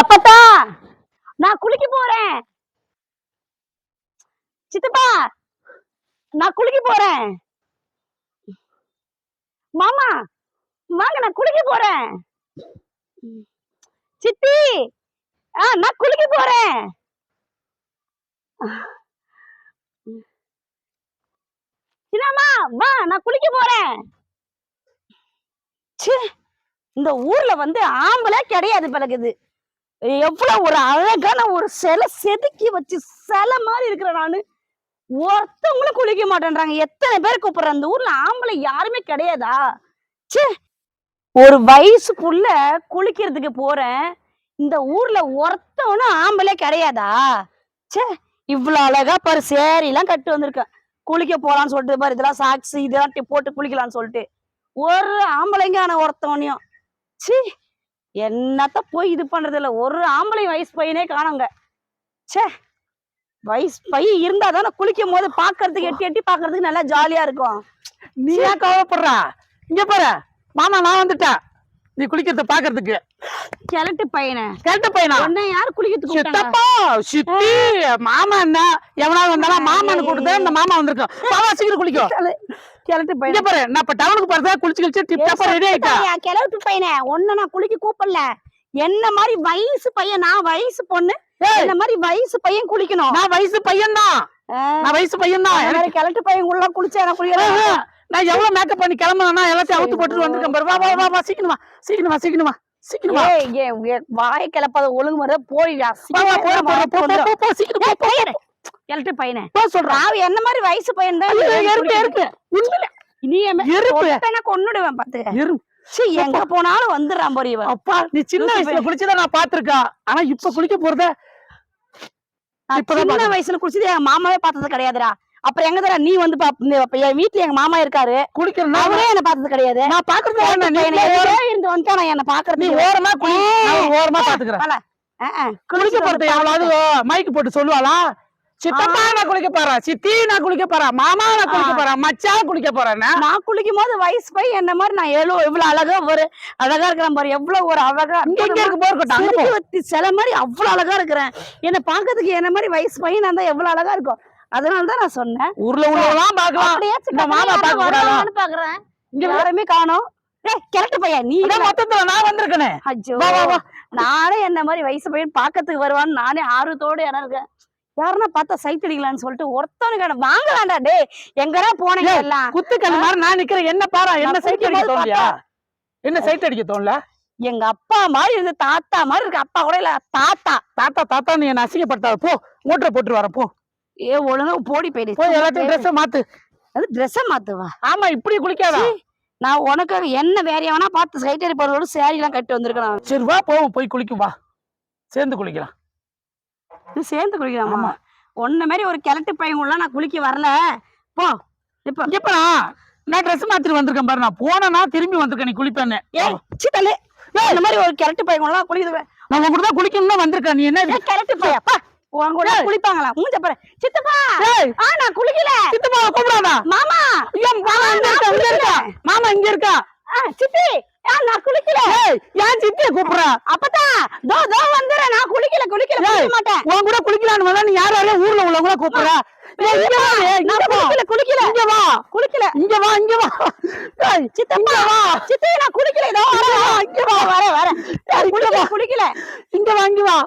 அப்பத்தா நான் குளிக்க போறேன். சித்தப்பா நான் குளிக்க போறேன். மாமா வாங்க நான் குளிக்க போறேன். சித்தி நான் குளிக்க போறேன். சின்னம்மா வா நான் குளிக்க போறேன். இந்த ஊர்ல வந்து ஆம்பளை கிடையாது பழகுது. எவ்வளவு ஒரு அழகான ஒரு சிலை செதுக்கி வச்சு சிலை மாதிரி இருக்கிற நானு ஒருத்தவங்களும் குளிக்க மாட்டேன்றாங்க. எத்தனை பேர் கூப்பிடுற அந்த ஊர்ல ஆம்பளை யாருமே கிடையாதா? ச்சே, ஒரு வயசு புள்ள குளிக்கிறதுக்கு போறேன். இந்த ஊர்ல ஒருத்தவனும் ஆம்பளை கிடையாதா? ச்சே, இவ்வளவு அழகா பாரு சேரி எல்லாம் கட்டு வந்திருக்கேன். குளிக்க போலான்னு சொல்லிட்டு பாரு இதெல்லாம் சாக்ஸ் இதெல்லாம் போட்டு குளிக்கலாம்னு சொல்லிட்டு ஒரு ஆம்பளைங்க ஆன ஒருத்தவனையும் ச்சீ என்னத்த போய் இது பண்றது இல்ல. ஒரு ஆம்பளை வயசு பையனே காணுங்க. ச்சே, வயசு பையன் இருந்தா தானே குளிக்கும் போது பாக்குறதுக்கு எட்டி எட்டி பாக்குறதுக்கு நல்லா ஜாலியா இருக்கும். நீ ஏன் கவலைப்படுறா? இங்க பாரு மாமா நான் வந்துட்டேன் நீ குளிக்கிறத பாக்குறதுக்கு. கிழட்டு பையனை கிழட்டு பையனா என்ன யாரு குளிக்கிறதுக்கு சித்தப்பா சித்தி மாமா என்ன எவனாவது வந்தாலும் மாமான்னு கூப்பிட்டு இந்த மாமா வந்திருக்கோம். மாமா சீக்கிரம் குளிக்கும். கிழட்டு பையன் இங்க பாரு நான் இப்ப டவுனுக்கு போறதா குளிச்சு குளிச்சு டிப் டாப்பா ரெடி ஆயிட்டா. கிழட்டு பையனை ஒண்ணு நான் குளிக்க கூப்பிடல. என்ன மாதிரி வயசு பையன் நான் வயசு பொண்ணு என்ன மாதிரி வயசு பையன் குளிக்கணும். நான் வயசு பையன் தான். நான் வயசு பையன் தான். எனக்கு கிழட்டு பையன் உள்ள குளிச்சா எனக்கு குளிக்கிறேன். நான் எவ்வளவு மேக்கப் பண்ணி கிளம்புனா எல்லாத்தையும் அவுத்து போட்டு வந்திருக்கேன் பாரு. வா வா வா வா சீக்கிரமா சீக்கிரமா சீக்கிரமா சீக்கிரமா வாய கிளப்பாத ஒழுங்கு முறை போயிடா. சீக்கிரம் கிழட்டு பையனை சொல்றான். என்ன மாதிரி வயசு பையன் தான் இருக்கு நீ கொன்னுடுவேன் பாத்து. எங்க போனாலும் வந்துடுறான் போறீ. அப்பா நீ சின்ன வயசுல குளிச்சத நான் பாத்திருக்கேன். ஆனா இப்ப குளிக்க போறத சின்ன வயசுல குளிச்சது எங்க மாமாவே பார்த்தது கிடையாதுடா. அப்புறம் எங்க தர நீ வந்து என் வீட்டுல எங்க மாமா இருக்காரு குளிக்கிறேன். அவரே என்ன பார்த்தது கிடையாது. நான் பாக்குறது இருந்து வந்துட்டா நான் என்ன பாக்குறது. நீ ஓரமா ஓரமா பாத்துக்கிறேன். குளிக்க போறது எவ்வளவு மைக்கு போட்டு சொல்லுவாளா? சித்தப்பா நான் குளிக்க போறேன், சித்தி நான் குளிக்க போறேன், மாமா நான் குளிக்க போறேன், மச்சான் குளிக்க போறேன். நான் குளிக்கும் போது வயசு போய் என்ன மாதிரி நான் எவ்வளவு அழகா இருக்கிறேன் பாரு. எவ்வளவு ஒரு அழகா இங்க இருக்கு போர்க்கட்டும் சில மாதிரி அவ்வளவு அழகா இருக்கிறேன். என்ன பாக்குறதுக்கு என்ன மாதிரி வயசு பையன் நான் தான் எவ்வளவு அழகா இருக்கும். அதனாலதான் நான் சொன்னேன் ஊர்ல உள்ளவெல்லாம் பாக்கலாம் இந்த மாமா பாக்க பாக்குறேன். இங்க யாருமே காணோம். கிழட்டு பையன் நீ மொத்தத்துல நான் வந்திருக்கேன். ஐயோ நானே என்ன மாதிரி வயசு பையன் பாக்கிறதுக்கு வருவான்னு நானே ஆர்வத்தோடு என்ன இருக்கேன். யாருன்னா பார்த்தா சைட் அடிக்கலான்னு சொல்லிட்டு ஒருத்தவனுக்கு வாங்க வேண்டாம். டே எங்கடா போனீங்க எல்லாம் குத்துக்கல் மாதிரி நான் நிக்கிறேன். என்ன பாரா என்ன சைட் அடிக்க தோணலையா? என்ன சைட் அடிக்க தோணல? எங்க அப்பா மாதிரி இருந்து தாத்தா மாதிரி இருக்கு. அப்பா கூட இல்ல தாத்தா தாத்தா தாத்தா நீ என்ன அசிங்கப்படுத்தாத போ. மூட்டை போட்டு வர போ. ஒழுங்கா போடி போயிடு. எல்லாத்தையும் ட்ரெஸ் மாத்து. அது ட்ரெஸ் மாத்துவா? ஆமா இப்படி குளிக்காத. நான் உனக்காக என்ன வேற எவனா பார்த்து சைட் அடிப்பதோட சேரி எல்லாம் கட்டி வந்திருக்கேன். சரி வா போவோம் போய் குளிக்கும் வா. சேர்ந்து குளிக்கலாம். சேர்ந்து குளிக்கலாமா? ஒன்ன மாதிரி ஒரு கிழட்டு பையன் உள்ள நான் குளிக்க வரல. போ இப்ப நான் ட்ரெஸ் மாத்திட்டு வந்திருக்கேன் பாரு. நான் போனா திரும்பி வந்திருக்கேன் நீ குளிப்பேன்னு. சித்தலே இந்த மாதிரி ஒரு கிழட்டு பையன் உள்ள குளிக்குவேன். நான் உங்க கூட தான் குளிக்கணும்னு வந்திருக்கேன். நீ என்ன கிழட்டு பையப்பா உன் கூட குளிப்பாங்களா? மூஞ்ச பாரு. சித்தப்பா நான் குளிக்கல. சித்தப்பா கூப்பிடாதா? மாமா மாமா இங்க இருக்கா? சித்தி நான் குளிக்கல. ஏன் சித்திய கூப்பிடுற? அப்பதான் தோ வந்துறேன். நான் குளிக்கல குளிக்க மாட்டேன். உன் கூட குளிக்கலான்னு வந்தா நீ யாராலும் ஊர்ல உள்ளவங்கள கூப்பிடுற? குளிக்கல இங்க வா குளிக்கல இங்க வா இங்க வா. சித்தப்பா சித்தி நான் குளிக்கல. இதோ வரேன். இங்க வா வரேன் குளிக்கல இங்க வா இங்க வா.